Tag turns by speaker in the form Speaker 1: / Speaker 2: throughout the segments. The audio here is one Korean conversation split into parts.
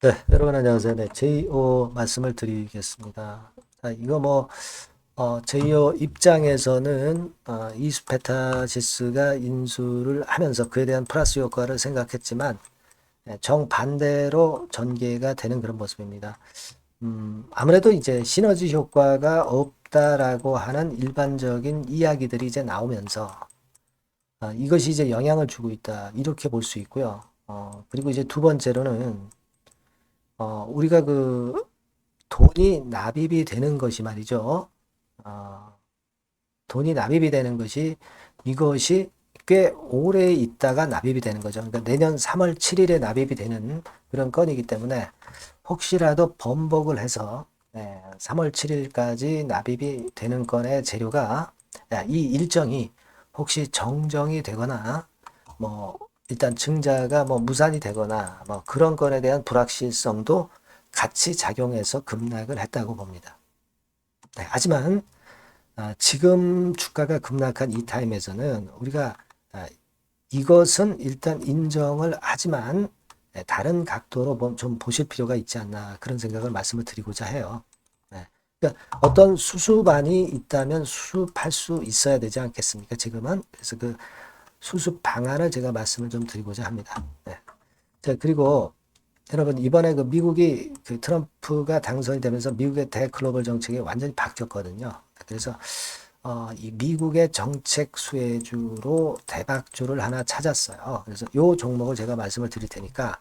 Speaker 1: 네, 여러분 안녕하세요. 네, JO 말씀을 드리겠습니다. 자, 이거 JO 입장에서는 이수페타시스가 인수를 하면서 그에 대한 플러스 효과를 생각했지만 정반대로 전개가 되는 그런 모습입니다. 아무래도 이제 시너지 효과가 없다라고 하는 일반적인 이야기들이 이제 나오면서 이것이 이제 영향을 주고 있다 이렇게 볼 수 있고요. 그리고 이제 두 번째로는 우리가 돈이 납입이 되는 것이 말이죠. 어, 돈이 납입이 되는 것이 이것이 꽤 오래 있다가 납입이 되는 거죠. 그러니까 내년 3월 7일에 납입이 되는 그런 건이기 때문에 혹시라도 번복을 해서 3월 7일까지 납입이 되는 건의 재료가 이 일정이 혹시 정정이 되거나 뭐 일단 증자가 무산이 되거나 그런 건에 대한 불확실성도 같이 작용해서 급락을 했다고 봅니다. 하지만 지금 주가가 급락한 이 타임에서는 우리가 아, 이것은 일단 인정을 하지만 다른 각도로 좀 보실 필요가 있지 않나 그런 생각을 말씀을 드리고자 해요. 그러니까 어떤 수습안이 있다면 수습할 수 있어야 되지 않겠습니까? 지금은 그래서 그 수습 방안을 제가 말씀을 좀 드리고자 합니다. 자, 그리고 여러분 이번에 그 미국이 그 트럼프가 당선이 되면서 미국의 대글로벌 정책이 완전히 바뀌었거든요. 그래서 이 미국의 정책 수혜주로 대박주를 하나 찾았어요. 그래서 요 종목을 제가 말씀을 드릴 테니까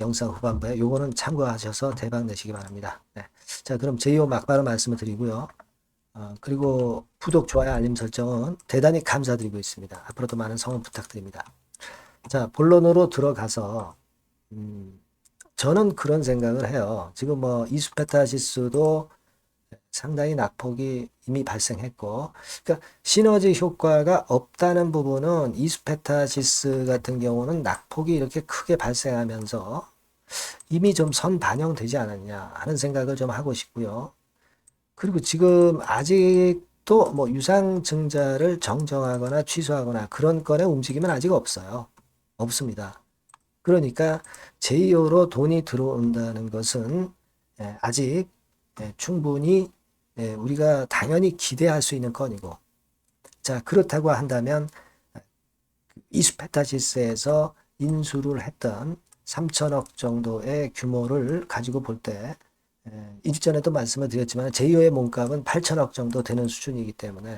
Speaker 1: 영상 후반부에 요거는 참고하셔서 대박 내시기 바랍니다. 네. 자, 그럼 제2호 막바로 말씀을 드리고요. 그리고 구독, 좋아요, 알림 설정은 대단히 감사드리고 있습니다. 앞으로도 많은 성원 부탁드립니다. 자, 본론으로 들어가서 저는 그런 생각을 해요. 지금 이수페타시스도 상당히 낙폭이 이미 발생했고, 그러니까 시너지 효과가 없다는 부분은 이수페타시스 같은 경우는 낙폭이 이렇게 크게 발생하면서 이미 좀 선 반영되지 않았냐 하는 생각을 좀 하고 싶고요. 그리고 지금 아직도 유상증자를 정정하거나 취소하거나 그런 건의 움직임은 아직 없어요. 없습니다. 그러니까 제2호로 돈이 들어온다는 것은 아직 충분히 우리가 당연히 기대할 수 있는 건이고, 자, 그렇다고 한다면 이수페타시스에서 인수를 했던 3천억 정도의 규모를 가지고 볼 때, 일전에도 말씀을 드렸지만 제2호의 몸값은 8천억 정도 되는 수준이기 때문에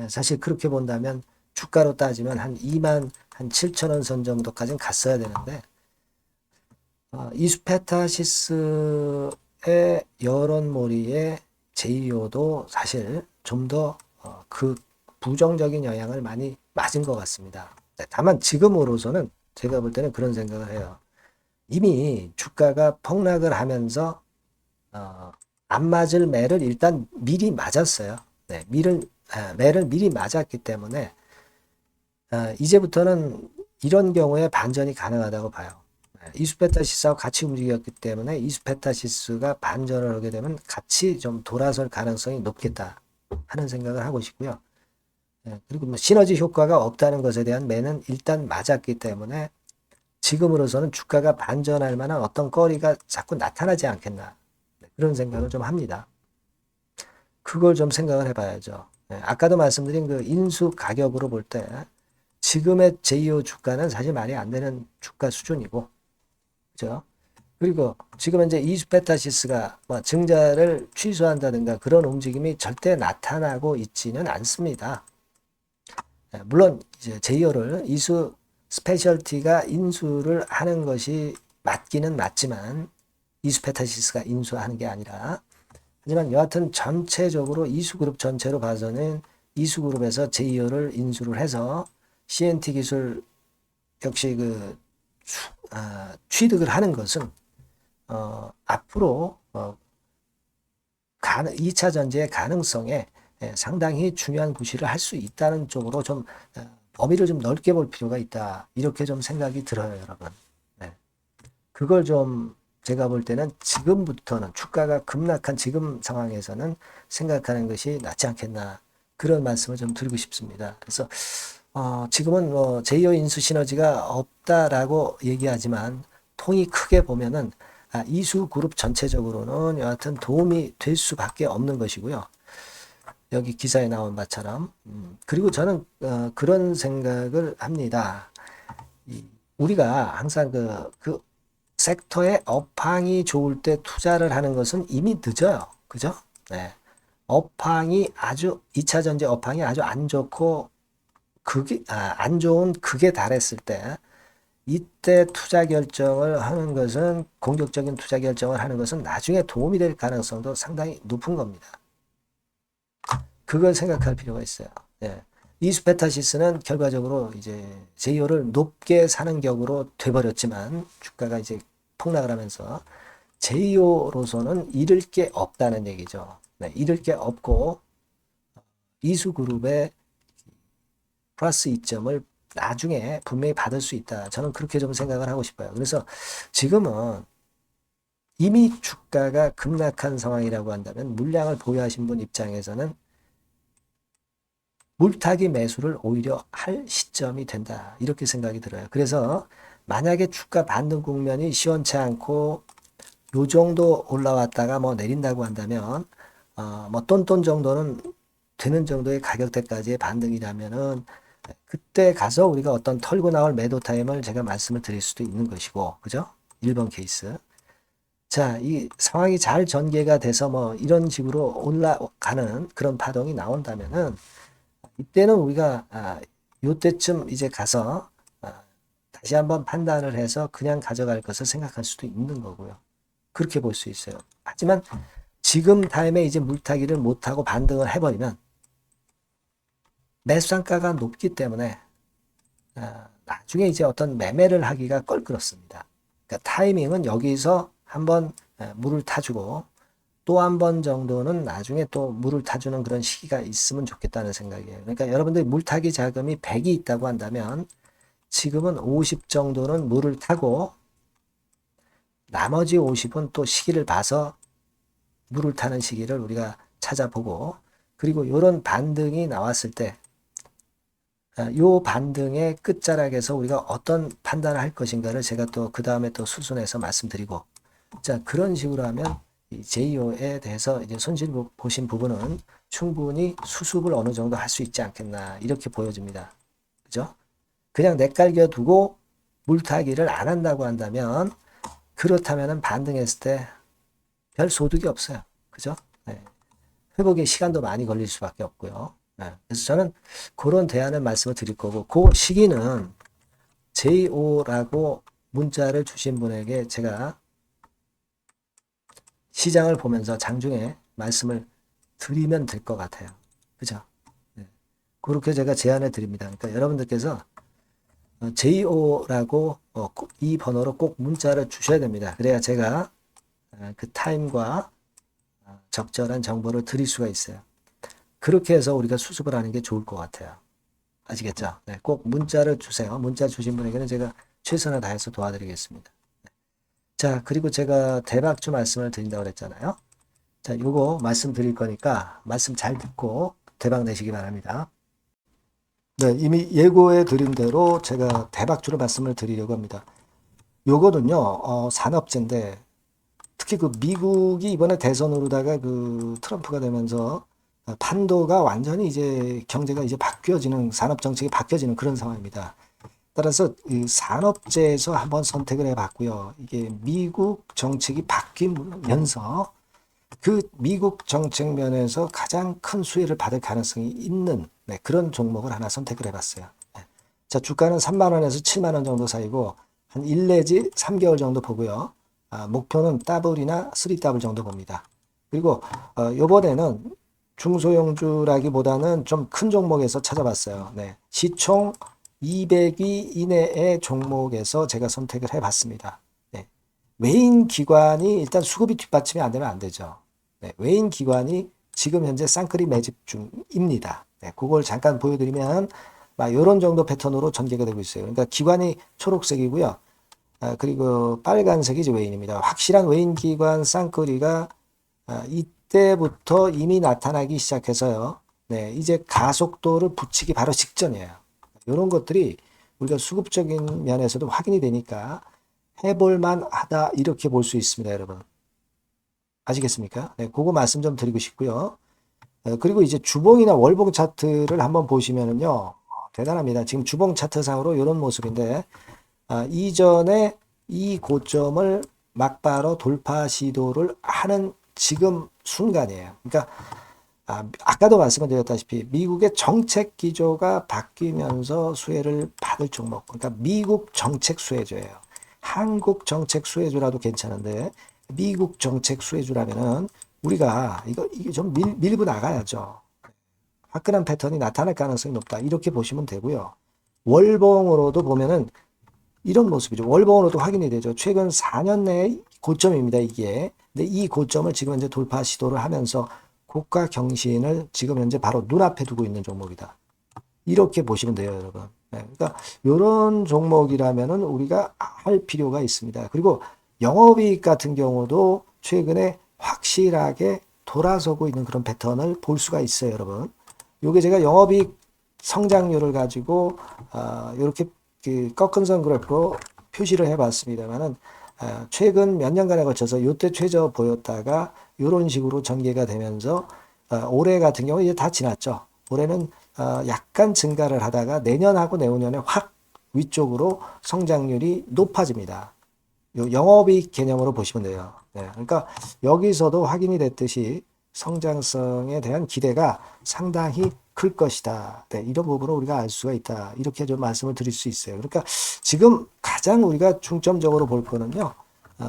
Speaker 1: 사실 그렇게 본다면 주가로 따지면 한 2만 한 7천 원 선 정도까지는 갔어야 되는데 이수페타시스의 여론몰이에 제2호도 사실 좀 더 그 부정적인 영향을 많이 맞은 것 같습니다. 다만 지금으로서는 제가 볼 때는 그런 생각을 해요. 이미 주가가 폭락을 하면서 어, 안 맞을 매를 일단 미리 맞았어요. 매를 미리 맞았기 때문에 이제부터는 이런 경우에 반전이 가능하다고 봐요. 이수페타시스하고 같이 움직였기 때문에 이수페타시스가 반전을 하게 되면 같이 좀 돌아설 가능성이 높겠다 하는 생각을 하고 싶고요. 그리고 시너지 효과가 없다는 것에 대한 매는 일단 맞았기 때문에 지금으로서는 주가가 반전할 만한 어떤 거리가 자꾸 나타나지 않겠나 그런 생각을 좀 합니다. 그걸 좀 생각을 해봐야죠. 아까도 말씀드린 그 인수 가격으로 볼 때 지금의 제2호 주가는 사실 말이 안 되는 주가 수준이고, 그죠? 그리고 지금 현재 이수페타시스가 증자를 취소한다든가 그런 움직임이 절대 나타나고 있지는 않습니다. 물론 이제 제2호를 이수 스페셜티가 인수를 하는 것이 맞기는 맞지만 이수페타시스가 인수하는 게 아니라 하지만 여하튼 전체적으로 이수그룹 전체로 봐서는 이수그룹에서 제2호를 인수를 해서 CNT 기술 역시 취득을 하는 것은 앞으로 2차 전지의 가능성에 상당히 중요한 구실을 할 수 있다는 쪽으로 좀 범위를 좀 넓게 볼 필요가 있다. 이렇게 좀 생각이 들어요, 여러분. 네. 그걸 좀 제가 볼 때는 지금부터는 주가가 급락한 지금 상황에서는 생각하는 것이 낫지 않겠나. 그런 말씀을 좀 드리고 싶습니다. 그래서 지금은 제2호 인수 시너지가 없다라고 얘기하지만 통이 크게 보면은 이수 그룹 전체적으로는 여하튼 도움이 될 수밖에 없는 것이고요. 여기 기사에 나온 바처럼. 그리고 저는 그런 생각을 합니다. 우리가 항상 그 섹터의 업황이 좋을 때 투자를 하는 것은 이미 늦어요. 그죠? 네. 업황이 아주 2차 전지 업황이 아주 안 좋고 안 좋은 극에 달했을 때 이때 투자 결정을 하는 것은 공격적인 투자 결정을 하는 것은 나중에 도움이 될 가능성도 상당히 높은 겁니다. 그걸 생각할 필요가 있어요. 예. 이수페타시스는 결과적으로 이제 제이오를 높게 사는 격으로 돼버렸지만 주가가 이제 폭락을 하면서 제이오로서는 잃을 게 없다는 얘기죠. 네, 잃을 게 없고 이수그룹의 플러스 이점을 나중에 분명히 받을 수 있다. 저는 그렇게 좀 생각을 하고 싶어요. 그래서 지금은 이미 주가가 급락한 상황이라고 한다면 물량을 보유하신 분 입장에서는 물타기 매수를 오히려 할 시점이 된다. 이렇게 생각이 들어요. 그래서 만약에 주가 반등 국면이 시원치 않고 요 정도 올라왔다가 뭐 내린다고 한다면 뭐 똔똔 정도는 되는 정도의 가격대까지의 반등이라면은 그때 가서 우리가 어떤 털고 나올 매도 타임을 제가 말씀을 드릴 수도 있는 것이고, 그죠? 1번 케이스. 자, 이 상황이 잘 전개가 돼서 뭐 이런 식으로 올라가는 그런 파동이 나온다면은 이때는 우리가 요때쯤 이제 가서 다시 한번 판단을 해서 그냥 가져갈 것을 생각할 수도 있는 거고요. 그렇게 볼 수 있어요. 하지만 지금 타임에 이제 물타기를 못하고 반등을 해버리면 매수상가가 높기 때문에 나중에 이제 어떤 매매를 하기가 껄끄럽습니다. 그러니까 타이밍은 여기서 한번 물을 타주고 또 한 번 정도는 나중에 또 물을 타주는 그런 시기가 있으면 좋겠다는 생각이에요. 그러니까 여러분들이 물타기 자금이 100이 있다고 한다면 지금은 50 정도는 물을 타고 나머지 50은 또 시기를 봐서 물을 타는 시기를 우리가 찾아보고 그리고 이런 반등이 나왔을 때 요 반등의 끝자락에서 우리가 어떤 판단을 할 것인가를 제가 또 그 다음에 또 수순해서 말씀드리고 자 그런 식으로 하면 이 JO에 대해서 이제 손실 보신 부분은 충분히 수습을 어느 정도 할 수 있지 않겠나 이렇게 보여집니다. 그죠? 그냥 내깔겨 두고 물타기를 안 한다고 한다면 그렇다면은 반등했을 때 별 소득이 없어요. 그죠? 네. 회복에 시간도 많이 걸릴 수밖에 없고요. 네. 그래서 저는 그런 대안을 말씀을 드릴 거고 그 시기는 JO라고 문자를 주신 분에게 제가 시장을 보면서 장중에 말씀을 드리면 될 것 같아요. 그죠? 네. 그렇게 제가 제안을 드립니다. 그러니까 여러분들께서 JO라고 이 번호로 꼭 문자를 주셔야 됩니다. 그래야 제가 그 타임과 적절한 정보를 드릴 수가 있어요. 그렇게 해서 우리가 수습을 하는 게 좋을 것 같아요. 아시겠죠? 네, 꼭 문자를 주세요. 문자 주신 분에게는 제가 최선을 다해서 도와드리겠습니다. 자, 그리고 제가 대박주 말씀을 드린다고 그랬잖아요. 자, 요거 말씀드릴 거니까 말씀 잘 듣고 대박 내시기 바랍니다. 네, 이미 예고해 드린 대로 제가 대박주로 말씀을 드리려고 합니다. 요거는요, 산업재인데 특히 그 미국이 이번에 대선으로다가 그 트럼프가 되면서 판도가 완전히 이제 경제가 이제 바뀌어지는 산업 정책이 바뀌어지는 그런 상황입니다. 따라서 이 산업재에서 한번 선택을 해봤고요. 이게 미국 정책이 바뀌면서 그 미국 정책 면에서 가장 큰 수혜를 받을 가능성이 있는 그런 종목을 하나 선택을 해봤어요. 자, 주가는 3만 원에서 7만 원 정도 사이고 한 1 내지 3개월 정도 보고요. 목표는 더블이나 3더블 정도 봅니다. 그리고 이번에는 중소형주라기보다는 좀 큰 종목에서 찾아봤어요. 네. 시총 200위 이내의 종목에서 제가 선택을 해봤습니다. 네. 외인 기관이 일단 수급이 뒷받침이 안 되면 안 되죠. 네. 외인 기관이 지금 현재 쌍끌이 매집 중입니다. 네. 그걸 잠깐 보여드리면 이런 정도 패턴으로 전개가 되고 있어요. 그러니까 기관이 초록색이고요. 그리고 빨간색이 이제 외인입니다. 확실한 외인 기관 쌍끌이가 이때부터 이미 나타나기 시작해서요. 네, 이제 가속도를 붙이기 바로 직전이에요. 이런 것들이 우리가 수급적인 면에서도 확인이 되니까 해볼만 하다 이렇게 볼 수 있습니다, 여러분. 아시겠습니까? 네, 그거 말씀 좀 드리고 싶고요. 그리고 이제 주봉이나 월봉 차트를 한번 보시면은요, 대단합니다. 지금 주봉 차트상으로 이런 모습인데, 이전에 이 고점을 막바로 돌파 시도를 하는 지금 순간이에요. 그러니까 아까도 말씀을 드렸다시피 미국의 정책 기조가 바뀌면서 수혜를 받을 종목, 그러니까 미국 정책 수혜주예요. 한국 정책 수혜주라도 괜찮은데 미국 정책 수혜주라면은 우리가 이거 좀 밀고 나가야죠. 화끈한 패턴이 나타날 가능성이 높다. 이렇게 보시면 되고요. 월봉으로도 보면은 이런 모습이죠. 월봉으로도 확인이 되죠. 최근 4년 내의 고점입니다, 이게. 근데 이 고점을 지금 현재 돌파 시도를 하면서 고가 경신을 지금 현재 바로 눈앞에 두고 있는 종목이다. 이렇게 보시면 돼요, 여러분. 네, 그러니까 이런 종목이라면은 우리가 할 필요가 있습니다. 그리고 영업이익 같은 경우도 최근에 확실하게 돌아서고 있는 그런 패턴을 볼 수가 있어요, 여러분. 요게 제가 영업이익 성장률을 가지고 이렇게 그 꺾은 선 그래프로 표시를 해봤습니다만은 최근 몇 년간에 걸쳐서 요때 최저 보였다가 이런 식으로 전개가 되면서 올해 같은 경우 이제 다 지났죠. 올해는 약간 증가를 하다가 내년하고 내후년에 확 위쪽으로 성장률이 높아집니다. 요 영업이익 개념으로 보시면 돼요. 네, 그러니까 여기서도 확인이 됐듯이 성장성에 대한 기대가 상당히 클 것이다. 네, 이런 부분을 우리가 알 수가 있다. 이렇게 좀 말씀을 드릴 수 있어요. 그러니까 지금 가장 우리가 중점적으로 볼 거는요.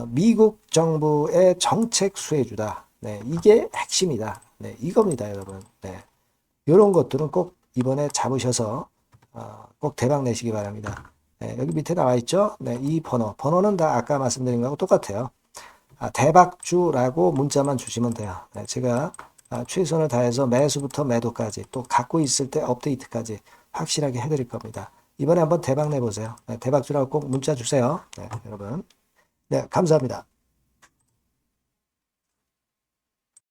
Speaker 1: 미국 정부의 정책 수혜주다. 네, 이게 핵심이다. 네, 이겁니다, 여러분. 네, 이런 것들은 꼭 이번에 잡으셔서 꼭 대박 내시기 바랍니다. 네, 여기 밑에 나와 있죠? 네, 이 번호는 다 아까 말씀드린 거하고 똑같아요. 대박주라고 문자만 주시면 돼요. 네, 제가 최선을 다해서 매수부터 매도까지 또 갖고 있을 때 업데이트까지 확실하게 해드릴 겁니다. 이번에 한번 대박 내보세요. 네, 대박주라고 꼭 문자 주세요. 네, 여러분. 네, 감사합니다.